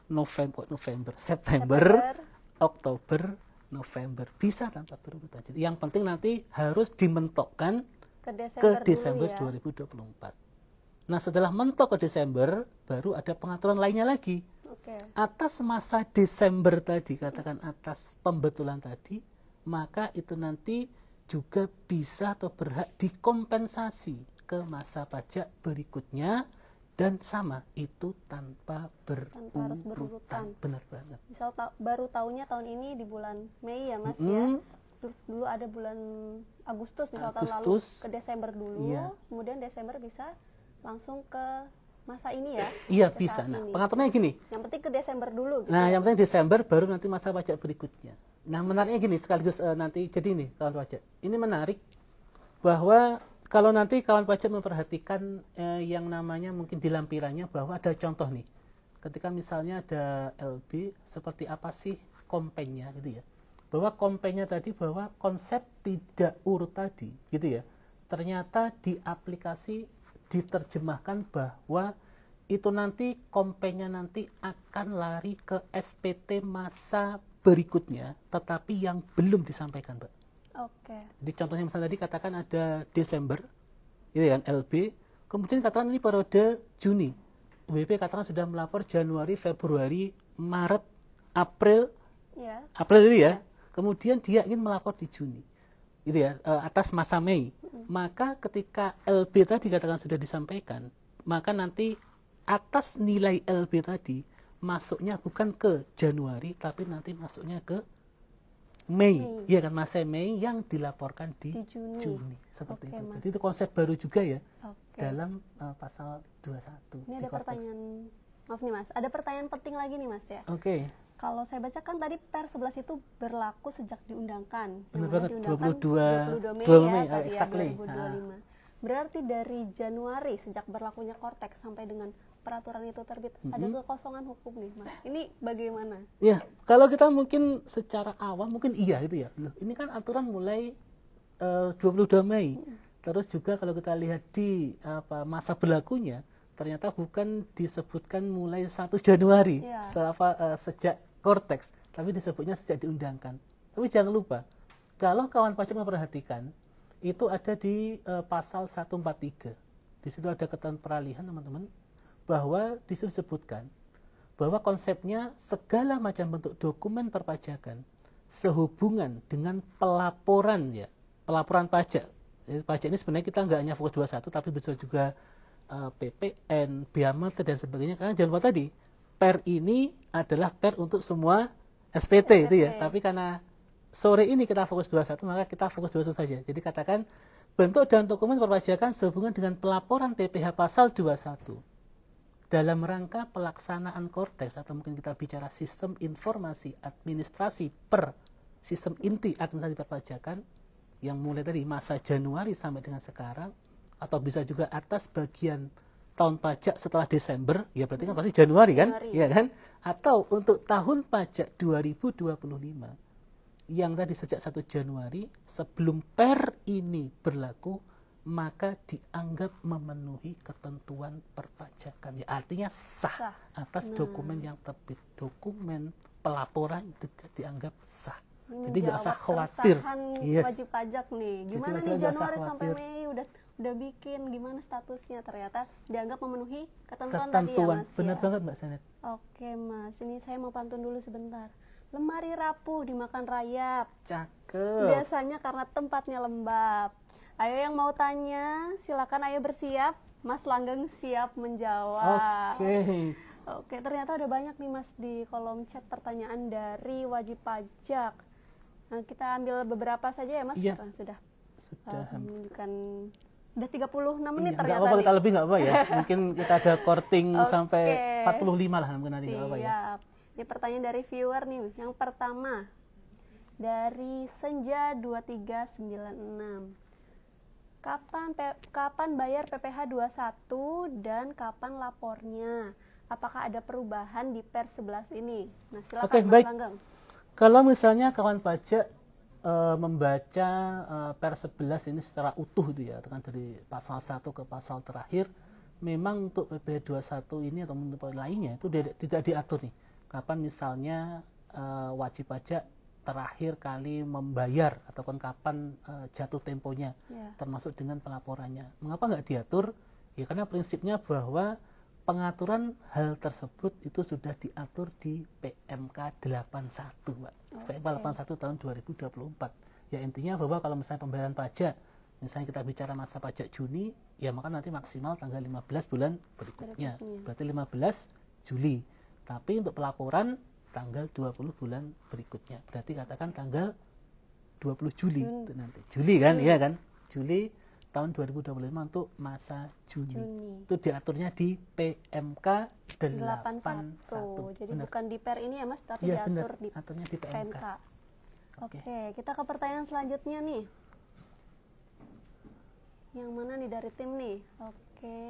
November, September, Oktober, November. Bisa tanpa berurutan. Jadi yang penting nanti harus dimentokkan ke Desember dulu ya. 2024. Nah, setelah mentok ke Desember, baru ada pengaturan lainnya lagi. Oke. Atas masa Desember tadi, katakan atas pembetulan tadi, maka itu nanti juga bisa atau berhak dikompensasi ke masa pajak berikutnya, dan sama itu tanpa harus berurutan. Benar banget. Misal baru tahunya tahun ini di bulan Mei ya, Mas ya. Dulu ada bulan Agustus, misal tahun lalu ke Desember dulu, kemudian Desember bisa langsung ke masa ini ya? Iya, bisa. Nah, pengaturannya gini. Yang penting ke Desember dulu. Gitu nah, yang penting Desember baru nanti masa pajak berikutnya. Nah, menariknya gini, sekaligus nanti jadi ini kawan pajak. Ini menarik bahwa kalau nanti kawan pajak memperhatikan yang namanya mungkin di lampirannya bahwa ada contoh nih. Ketika misalnya ada LB, seperti apa sih kompennya gitu ya. Bahwa kompennya tadi bahwa konsep tidak urut tadi gitu ya. Ternyata di aplikasi diterjemahkan bahwa itu nanti kompennya nanti akan lari ke SPT masa berikutnya, tetapi yang belum disampaikan, Mbak. Oke. Jadi contohnya misalnya tadi katakan ada Desember, itu kan LB, kemudian katakan ini periode Juni, WP katakan sudah melapor Januari, Februari, Maret, April, April itu ya, kemudian dia ingin melapor di Juni. Gitu ya, atas masa Mei. Maka ketika LB tadi katakan sudah disampaikan, maka nanti atas nilai LB tadi masuknya bukan ke Januari, tapi nanti masuknya ke Mei. Ya kan, masa Mei yang dilaporkan di Juni. Seperti itu. Mas. Jadi itu konsep baru juga ya dalam pasal 21. Ini ada pertanyaan, maaf nih Mas, ada pertanyaan penting lagi nih Mas ya. Oke. Kalau saya bacakan tadi Per 11 itu berlaku sejak diundangkan. Benar banget, 22 Mei ya, tadi exactly. Ya, 2025. Berarti dari Januari sejak berlakunya Kortex sampai dengan peraturan itu terbit, ada kekosongan hukum nih Mas. Ini bagaimana? Ya, kalau kita mungkin secara awam mungkin iya gitu ya. Loh, ini kan aturan mulai 22 Mei. Terus juga kalau kita lihat di masa berlakunya, ternyata bukan disebutkan mulai 1 Januari sejak Kortex, tapi disebutnya sejak diundangkan. Tapi jangan lupa, kalau kawan pajak memperhatikan, itu ada di pasal 143. Di situ ada ketentuan peralihan, teman-teman, bahwa di situ disebutkan bahwa konsepnya segala macam bentuk dokumen perpajakan sehubungan dengan pelaporan ya, pelaporan pajak. Jadi, pajak ini sebenarnya kita nggak hanya fokus 21, tapi bisa juga PPN, bea marga dan sebagainya. Karena jangan lupa tadi, Per ini adalah Per untuk semua SPT itu ya. Tapi karena sore ini kita fokus 21, maka kita fokus 21 saja. Jadi katakan bentuk dan dokumen perpajakan sehubungan dengan pelaporan PPh pasal 21 dalam rangka pelaksanaan Kortex, atau mungkin kita bicara sistem informasi administrasi per sistem inti administrasi perpajakan yang mulai dari masa Januari sampai dengan sekarang, atau bisa juga atas bagian tahun pajak setelah Desember, ya berarti kan pasti Januari kan, ya kan? Atau untuk tahun pajak 2025 yang tadi sejak 1 Januari sebelum Per ini berlaku, maka dianggap memenuhi ketentuan perpajakan. Ya, artinya sah atas dokumen yang terbit. Dokumen pelaporan itu dianggap sah. Jadi nggak usah khawatir. Wajib pajak nih. Gimana nih Januari sampai Mei udah bikin, gimana statusnya? Ternyata dianggap memenuhi ketentuan tadi ya Mas. Benar banget Mbak Sanet. Oke Mas, ini saya mau pantun dulu sebentar. Lemari rapuh dimakan rayap. Cakep. Biasanya karena tempatnya lembab. Ayo yang mau tanya, silakan ayo bersiap. Mas Langgeng siap menjawab. Oke, ternyata ada banyak nih Mas di kolom chat pertanyaan dari wajib pajak. Nah, kita ambil beberapa saja ya Mas. Iya. Karena sudah menunjukkan udah 36 menit iya, ternyata. Nggak apa-apa, kita lebih nggak apa ya. Mungkin kita ada korting sampai 45 lah mungkin nanti, nggak apa ya. Ini pertanyaan dari viewer nih. Yang pertama dari Senja 2396. Kapan bayar PPh 21 dan kapan lapornya? apakah ada perubahan di Per 11 ini? Nah, silakan Oke, Mas baik. Langgeng. Kalau misalnya kawan pajak membaca Per 11 ini secara utuh itu ya, dari pasal 1 ke pasal terakhir, memang untuk PP 21 ini atau untuk lainnya itu tidak diatur nih. Kapan misalnya wajib pajak terakhir kali membayar ataupun kapan jatuh temponya, termasuk dengan pelaporannya. Mengapa nggak diatur? Ya karena prinsipnya bahwa pengaturan hal tersebut itu sudah diatur di PMK 81, Pak. PMK 81 tahun 2024. Ya intinya bahwa kalau misalnya pembayaran pajak, misalnya kita bicara masa pajak Juni, ya maka nanti maksimal tanggal 15 bulan berikutnya. Berarti 15 Juli. Tapi untuk pelaporan tanggal 20 bulan berikutnya. Berarti katakan tanggal 20 Juli itu nanti. Juli kan, iya kan? Juli tahun 2025 untuk masa Juni. Itu diaturnya di PMK 81. Jadi bukan di Per ini ya Mas, tapi ya, diatur aturnya di PMK. Oke, kita ke pertanyaan selanjutnya nih. Yang mana nih dari tim nih? Oke.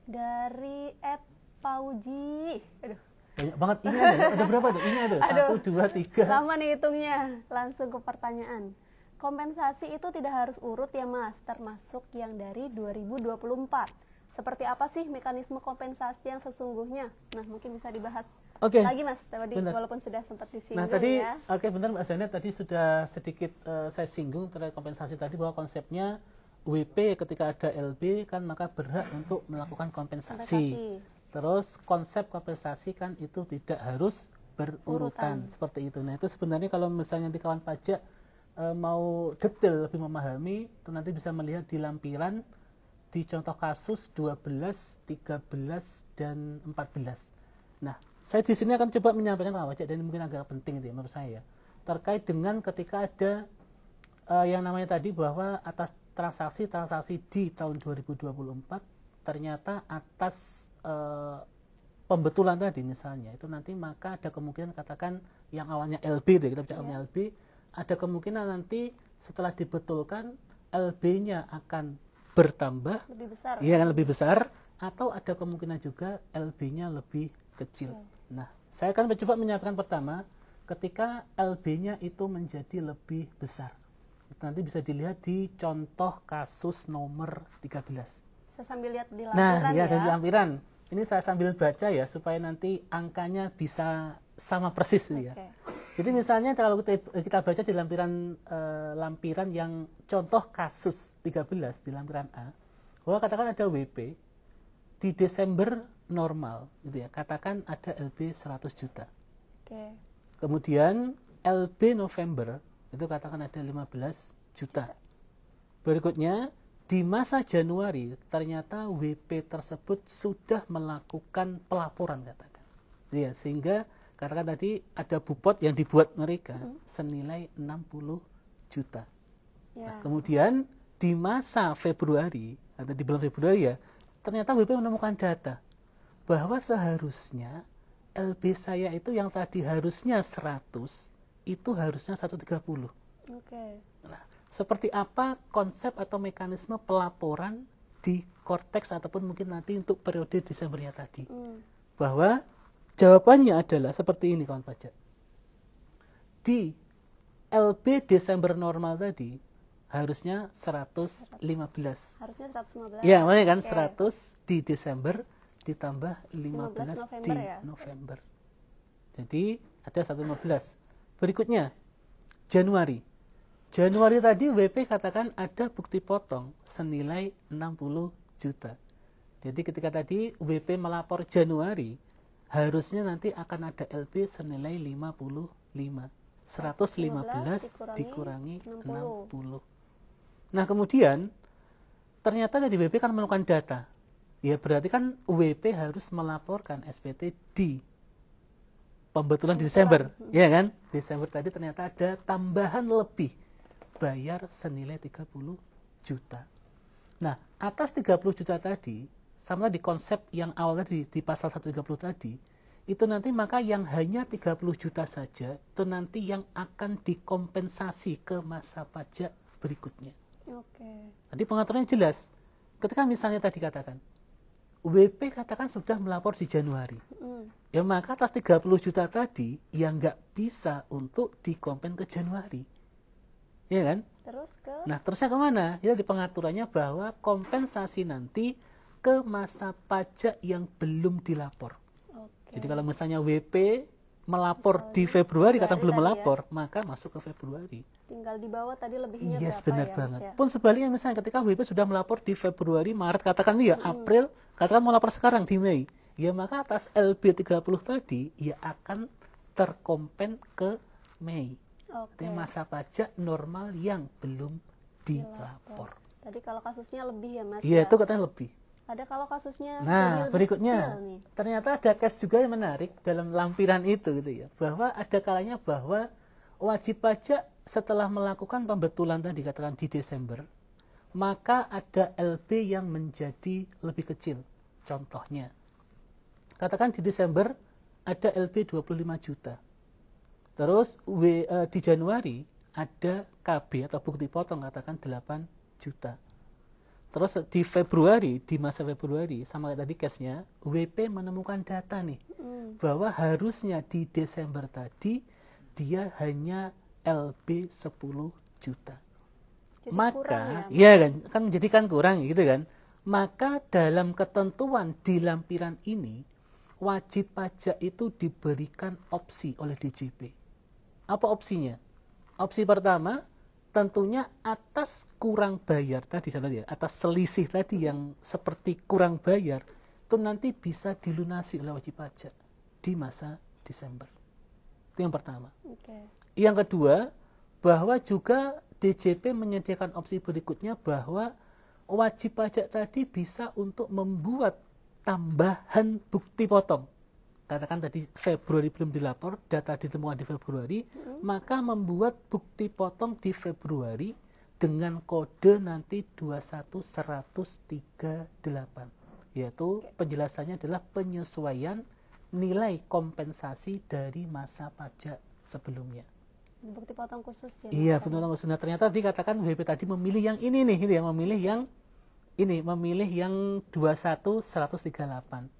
Dari @pauji. Aduh. Banyak banget ini ada berapa tuh? Ini ada 1 2 3. Lama nih hitungnya. Langsung ke pertanyaan. Kompensasi itu tidak harus urut ya Mas, termasuk yang dari 2024. Seperti apa sih mekanisme kompensasi yang sesungguhnya? Nah, mungkin bisa dibahas lagi Mas, tadi walaupun sudah sempat disinggung. Nah, tadi ya. Benar Mbak Zanet, tadi sudah sedikit saya singgung terkait kompensasi tadi, bahwa konsepnya WP ketika ada LB kan maka berhak untuk melakukan kompensasi. Terus konsep kompensasi kan itu tidak harus berurutan seperti itu. Nah, itu sebenarnya kalau misalnya nanti kawan pajak mau detail lebih memahami, itu nanti bisa melihat di lampiran di contoh kasus 12, 13 dan 14. Nah, saya di sini akan coba menyampaikan kawan pajak, dan ini mungkin agak penting itu ya menurut saya, terkait dengan ketika ada yang namanya tadi bahwa atas transaksi di tahun 2024 ternyata atas pembetulan tadi misalnya itu nanti, maka ada kemungkinan katakan yang awalnya LB itu kita bicara LB, ada kemungkinan nanti setelah dibetulkan LB-nya akan bertambah lebih besar, iya kan, lebih besar, atau ada kemungkinan juga LB-nya lebih kecil. Nah, saya akan mencoba menyampaikan pertama ketika LB-nya itu menjadi lebih besar. Itu nanti bisa dilihat di contoh kasus nomor 13. Saya sambil lihat di lampiran ya. Di lampiran. Ini saya sambil baca ya supaya nanti angkanya bisa sama persis ya. Jadi misalnya kalau kita baca di lampiran yang contoh kasus 13 di lampiran A, bahwa katakan ada WP di Desember normal gitu ya. Katakan ada LB 100 juta. Kemudian LB November itu katakan ada 15 juta. Berikutnya di masa Januari ternyata WP tersebut sudah melakukan pelaporan katakan. Ya, sehingga katakan tadi ada bupot yang dibuat mereka senilai 60 juta. Nah, kemudian di masa Februari atau di bulan Februari ya, ternyata WP menemukan data bahwa seharusnya LB saya itu yang tadi harusnya 100 itu harusnya 130. Nah, seperti apa konsep atau mekanisme pelaporan di Kortex ataupun mungkin nanti untuk periode Desembernya tadi. Bahwa jawabannya adalah seperti ini kawan pajak. Di LB Desember normal tadi harusnya 115. Harusnya 115. Ya, makanya kan 100 di Desember ditambah 15 di November. Jadi ada 115. Berikutnya Januari tadi WP katakan ada bukti potong senilai 60 juta. Jadi ketika tadi WP melapor Januari, harusnya nanti akan ada LB senilai 55. 115 dikurangi 60. Nah, kemudian ternyata tadi WP kan menemukan data. Ya berarti kan WP harus melaporkan SPT di pembetulan di Desember. Ya kan? Desember tadi ternyata ada tambahan lebih bayar senilai 30 juta. Nah, atas 30 juta tadi, sama di konsep yang awalnya di pasal 130 tadi, itu nanti maka yang hanya 30 juta saja, itu nanti yang akan dikompensasi ke masa pajak berikutnya. Tadi pengaturannya jelas. Ketika misalnya tadi katakan, WP katakan sudah melapor di Januari. Ya maka atas 30 juta tadi yang nggak bisa untuk dikompen ke Januari. Ya kan? Terus ke? Nah, terusnya kemana? Ya di pengaturannya bahwa kompensasi nanti ke masa pajak yang belum dilapor. Oke. Jadi kalau misalnya WP melapor di Februari, kata belum melapor, maka masuk ke Februari. Tinggal di bawah tadi lebihnya Yes, berapa benar ya, banget. Mas ya? Pun sebaliknya misalnya ketika WP sudah melapor di Februari, Maret, katakan ya April, katakan mau lapor sekarang di Mei, ya maka atas LB 30 tadi ya akan terkompen ke Mei. Oke. Artinya masa pajak normal yang belum dilapor. Tadi kalau kasusnya lebih ya, Mas? Iya, ya? itu katanya lebih. Ada kalau kasusnya Nah, lebih berikutnya, kecil nih. ternyata ada case juga yang menarik dalam lampiran itu gitu ya, bahwa ada kalanya bahwa wajib pajak setelah melakukan pembetulan tadi katakan di Desember, maka ada LB yang menjadi lebih kecil. Contohnya, katakan di Desember ada LB 25 juta. Terus di Januari ada KB atau bukti potong katakan 8 juta. Terus di Februari, di masa Februari, sama kayak tadi case-nya, WP menemukan data nih, bahwa harusnya di Desember tadi, dia hanya LB 10 juta. Jadi Maka, kurang ya, ya kan menjadikan kurang gitu kan. Maka dalam ketentuan di lampiran ini, wajib pajak itu diberikan opsi oleh DJP. Apa opsinya? Opsi pertama, tentunya atas kurang bayar tadi, atas selisih tadi yang seperti kurang bayar, itu nanti bisa dilunasi oleh wajib pajak di masa Desember. Itu yang pertama. Oke. Yang kedua, bahwa juga DJP menyediakan opsi berikutnya bahwa wajib pajak tadi bisa untuk membuat tambahan bukti potong. Katakan tadi Februari belum dilapor, data ditemukan di Februari, maka membuat bukti potong di Februari dengan kode nanti 21138, yaitu penjelasannya adalah penyesuaian nilai kompensasi dari masa pajak sebelumnya. Bukti potong khusus ya? Iya, bukti potong khusus. Nah, ternyata dikatakan WP tadi memilih yang ini nih, gitu ya, memilih yang 21138.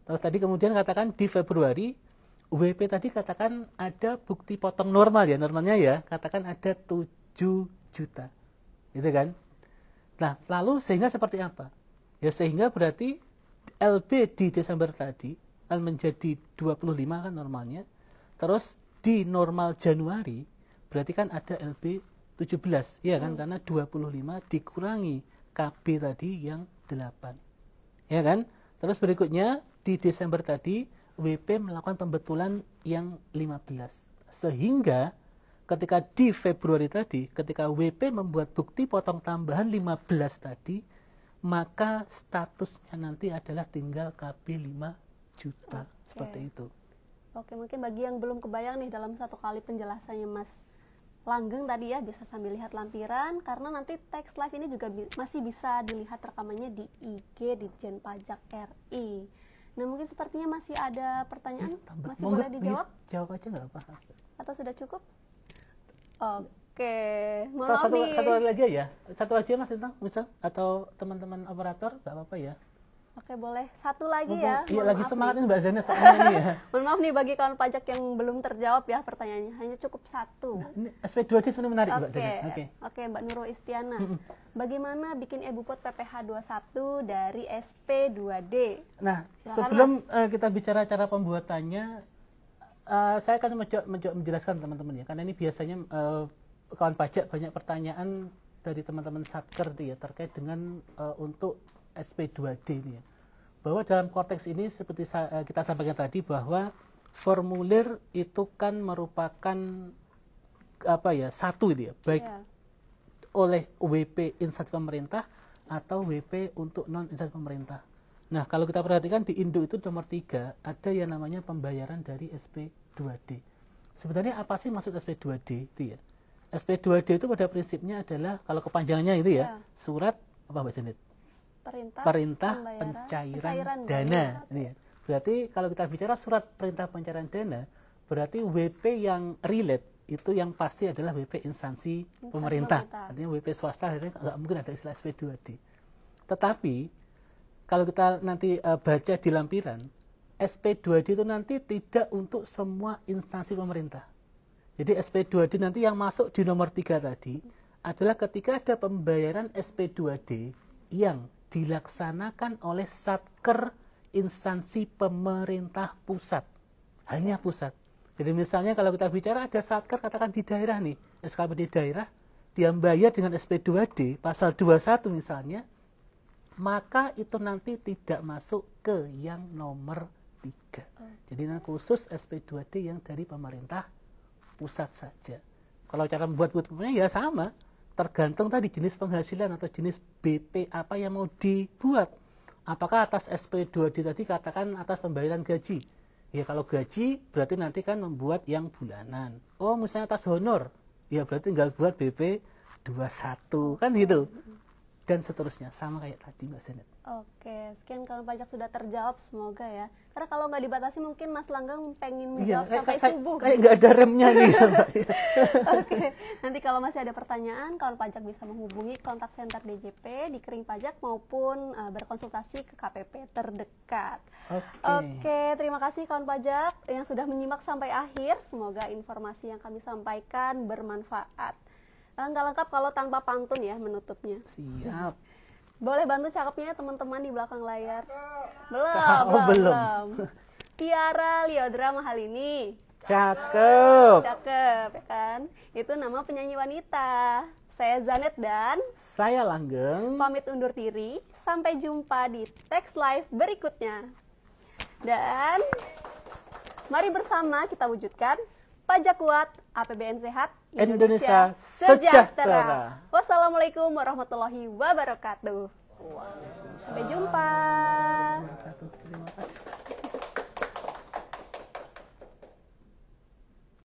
Terus tadi kemudian katakan di Februari, WP tadi katakan ada bukti potong normal ya, normalnya ya, katakan ada 7 juta. Gitu kan? Nah, lalu sehingga seperti apa? Ya sehingga berarti LB di Desember tadi akan menjadi 25 kan normalnya. Terus di normal Januari berarti kan ada LB 17, ya kan? Karena 25 dikurangi KB tadi yang 8. Ya kan? Terus berikutnya di Desember tadi WP melakukan pembetulan yang 15. Sehingga ketika di Februari tadi, ketika WP membuat bukti potong tambahan 15 tadi, maka statusnya nanti adalah tinggal KB 5 juta. Seperti itu. Oke, mungkin bagi yang belum kebayang nih dalam satu kali penjelasannya Mas Langgeng tadi ya, bisa sambil lihat lampiran, karena nanti Tax Live ini juga masih bisa dilihat rekamannya di IG Ditjen Pajak RI. Nah, mungkin sepertinya masih ada pertanyaan, masih boleh dijawab? Jawab aja nggak apa. Atau sudah cukup? Oke, mohon maaf satu nih. lagi ya, satu lagi Mas Lintang, misal atau teman-teman operator nggak apa-apa ya. Oke, boleh satu lagi ya. Iya, lagi semangat nih Mbak Zana soalnya ini ya. Mohon maaf nih bagi kawan pajak yang belum terjawab ya pertanyaannya, hanya cukup satu. Nah, ini SP2D sebenarnya menarik Mbak Zana. Oke, Mbak Nurul Istiana. Bagaimana bikin e-bupot PPh 21 dari SP2D? Nah, Silakan, sebelum kita bicara cara pembuatannya, saya akan mencoba menjelaskan teman-teman ya, karena ini biasanya kawan pajak banyak pertanyaan dari teman-teman Satker ya terkait dengan untuk SP2D ini ya. Bahwa dalam konteks ini seperti kita sampaikan tadi bahwa formulir itu kan merupakan satu itu ya, baik oleh WP instansi pemerintah atau WP untuk non instansi pemerintah. Nah, kalau kita perhatikan di Indo itu nomor 3 ada yang namanya pembayaran dari SP2D. Sebenarnya apa sih maksud SP2D itu ya? SP2D itu pada prinsipnya adalah kalau kepanjangannya itu ya, surat apa Mbak Janet? Perintah pencairan dana. Ini ya. Berarti kalau kita bicara surat perintah pencairan dana, berarti WP yang relate itu yang pasti adalah WP instansi pemerintah. Artinya WP swasta nggak mungkin ada istilah SP2D. Tetapi kalau kita nanti baca di lampiran, SP2D itu nanti tidak untuk semua instansi pemerintah. Jadi SP2D nanti yang masuk di nomor 3 tadi adalah ketika ada pembayaran SP2D yang dilaksanakan oleh Satker instansi pemerintah pusat. Hanya pusat. Jadi misalnya kalau kita bicara ada Satker katakan di daerah nih, SKP di daerah, dia bayar dengan SP2D, pasal 21 misalnya, maka itu nanti tidak masuk ke yang nomor 3. Jadi nanti khusus SP2D yang dari pemerintah pusat saja. Kalau cara membuat ya sama, tergantung tadi jenis penghasilan atau jenis BP apa yang mau dibuat. Apakah atas SP2D tadi katakan atas pembayaran gaji. Ya kalau gaji berarti nanti kan membuat yang bulanan. Oh misalnya atas honor, ya berarti tinggal buat BP 21 kan gitu. Dan seterusnya sama kayak tadi Mbak Zenet. Oke, sekian kalau pajak sudah terjawab semoga ya. Karena kalau nggak dibatasi mungkin Mas Langgeng pengen menjawab sampai subuh. Kayak nggak ada remnya nih. Oke, nanti kalau masih ada pertanyaan, kawan pajak bisa menghubungi kontak center DJP di Kering Pajak maupun berkonsultasi ke KPP terdekat. Oke, terima kasih kawan pajak yang sudah menyimak sampai akhir. Semoga informasi yang kami sampaikan bermanfaat. Nggak lengkap kalau tanpa pantun ya menutupnya. Siap. Boleh bantu cakepnya teman-teman di belakang layar? Belum. Tiara Liodra Mahalini. Cakep. Cakep, ya kan? Itu nama penyanyi wanita. Saya Zanet dan saya Langgeng. Pamit undur diri. Sampai jumpa di Text Live berikutnya. Dan mari bersama kita wujudkan pajak kuat, APBN sehat, Indonesia sejahtera. Wassalamualaikum warahmatullahi wabarakatuh. Sampai jumpa.